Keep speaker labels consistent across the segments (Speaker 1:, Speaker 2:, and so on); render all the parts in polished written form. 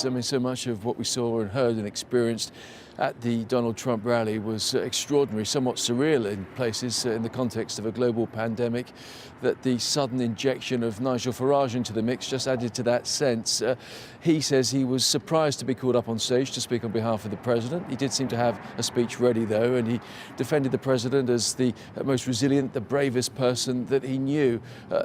Speaker 1: I mean, so much of what we saw and heard and experienced at the Donald Trump rally was extraordinary, somewhat surreal in places in the context of a global pandemic, that the sudden injection of Nigel Farage into the mix just added to that sense. He says he was surprised to be called up on stage to speak on behalf of the president. He did seem to have a speech ready, though, and he defended the president as the most resilient, the bravest person that he knew.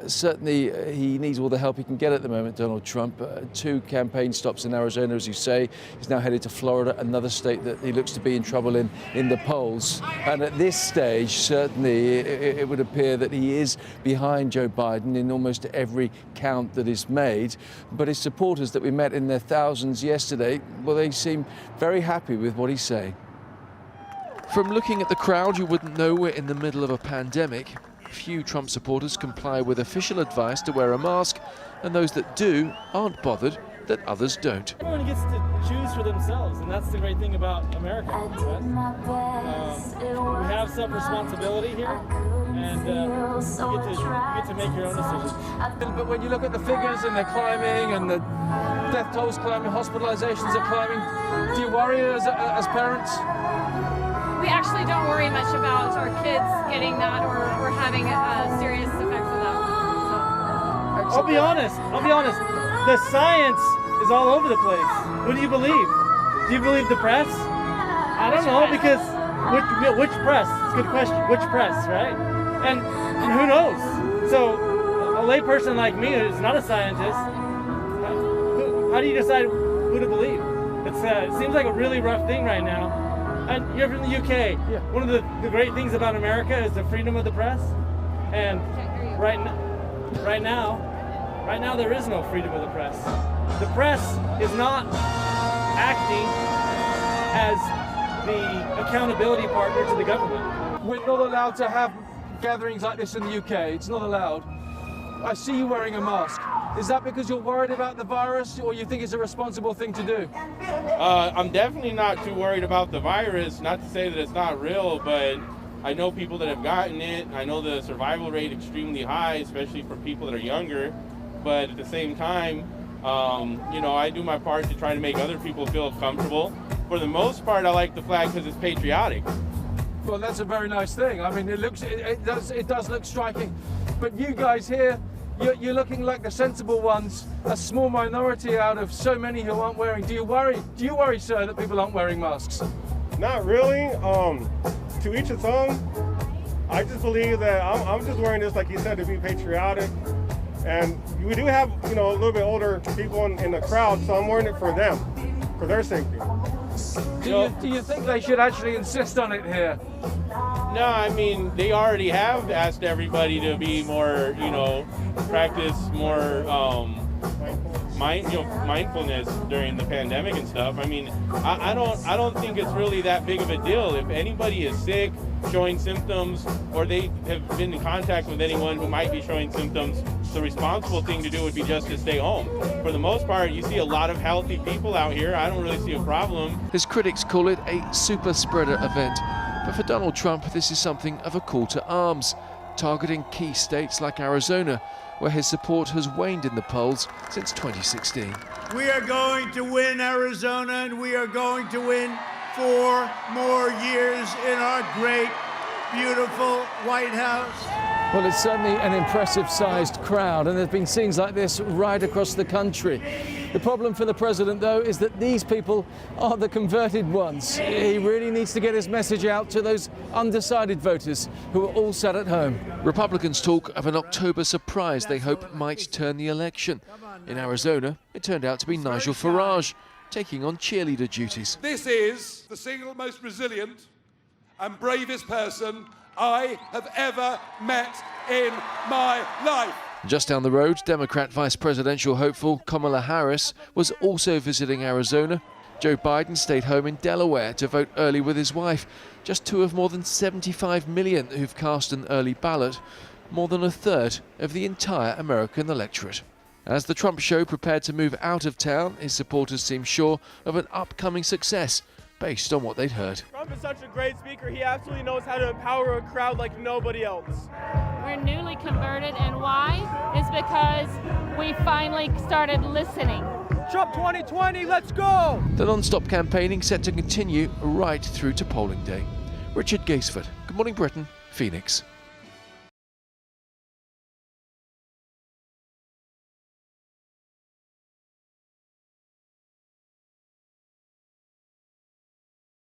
Speaker 1: Certainly, he needs all the help he can get at the moment, Donald Trump. 2 campaign stops in Arizona, as you say. He's now headed to Florida, another state that he looks to be in trouble in the polls. And at this stage, certainly, it would appear that he is behind Joe Biden in almost every count that is made. But his supporters that we met in their thousands yesterday, well, they seem very happy with what he's saying. From looking at the crowd, you wouldn't know we're in the middle of a pandemic. Few Trump supporters comply with official advice to wear a mask, and those that do aren't bothered that others don't.
Speaker 2: Everyone gets to choose for themselves, and that's the great thing about America. Right? We have some responsibility here, and you get to make your own decisions.
Speaker 1: But when you look at the figures and they're climbing and the death tolls climbing, hospitalizations are climbing, do you worry as parents?
Speaker 3: We actually don't worry much about our kids getting that or having serious effects of that.
Speaker 2: I'll be honest. The science is all over the place. What do you believe? Do you believe the press? I don't know, because which press? It's a good question. Which press, right? And who knows? So a layperson like me who's not a scientist, how do you decide who to believe? It seems like a really rough thing right now. And you're from the UK. Yeah. One of the great things about America is the freedom of the press. And right now there is no freedom of the press. The press is not acting as the accountability partner to the government.
Speaker 1: We're not allowed to have gatherings like this in the UK. It's not allowed. I see you wearing a mask. Is that because you're worried about the virus, or you think it's a responsible thing to do?
Speaker 4: I'm definitely not too worried about the virus. Not to say that it's not real, but I know people that have gotten it. I know the survival rate extremely high, especially for people that are younger. But at the same time, I do my part to try to make other people feel comfortable. For the most part, I like the flag because it's patriotic.
Speaker 1: Well, that's a very nice thing. I mean, it does look striking. But you guys here, you're looking like the sensible ones, a small minority out of so many who aren't wearing. Do you worry, sir, that people aren't wearing masks?
Speaker 5: Not really. To each its own. I just believe that I'm just wearing this, like you said, to be patriotic. And we do have, a little bit older people in the crowd, so I'm wearing it for them, for their safety.
Speaker 1: Do you think they should actually insist on it here?
Speaker 4: No, I mean, they already have asked everybody to be more, practice more mindfulness during the pandemic and stuff. I mean, I don't think it's really that big of a deal. If anybody is sick, showing symptoms, or they have been in contact with anyone who might be showing symptoms, the responsible thing to do would be just to stay home. For the most part, you see a lot of healthy people out here. I don't really see a problem.
Speaker 1: His critics call it a super spreader event. But for Donald Trump, this is something of a call to arms, targeting key states like Arizona, where his support has waned in the polls since 2016.
Speaker 6: We are going to win Arizona, and we are going to win 4 more years in our great, beautiful White House.
Speaker 1: Well, it's certainly an impressive-sized crowd, and there's been scenes like this right across the country. The problem for the president, though, is that these people are the converted ones. He really needs to get his message out to those undecided voters who are all sat at home. Republicans talk of an October surprise they hope might turn the election. In Arizona, it turned out to be Nigel Farage taking on cheerleader duties.
Speaker 7: This is the single most resilient and bravest person I have ever met in my life.
Speaker 1: Just down the road, Democrat vice presidential hopeful Kamala Harris was also visiting Arizona. Joe Biden stayed home in Delaware to vote early with his wife. Just 2 of more than 75 million who've cast an early ballot, more than a third of the entire American electorate. As the Trump show prepared to move out of town, his supporters seem sure of an upcoming success based on what they'd heard.
Speaker 8: Trump is such a great speaker. He absolutely knows how to empower a crowd like nobody else.
Speaker 3: We're newly converted, and why? Is because we finally started listening.
Speaker 8: Trump 2020, let's go!
Speaker 1: The non-stop campaigning set to continue right through to polling day. Richard Gaisford, Good Morning Britain, Phoenix.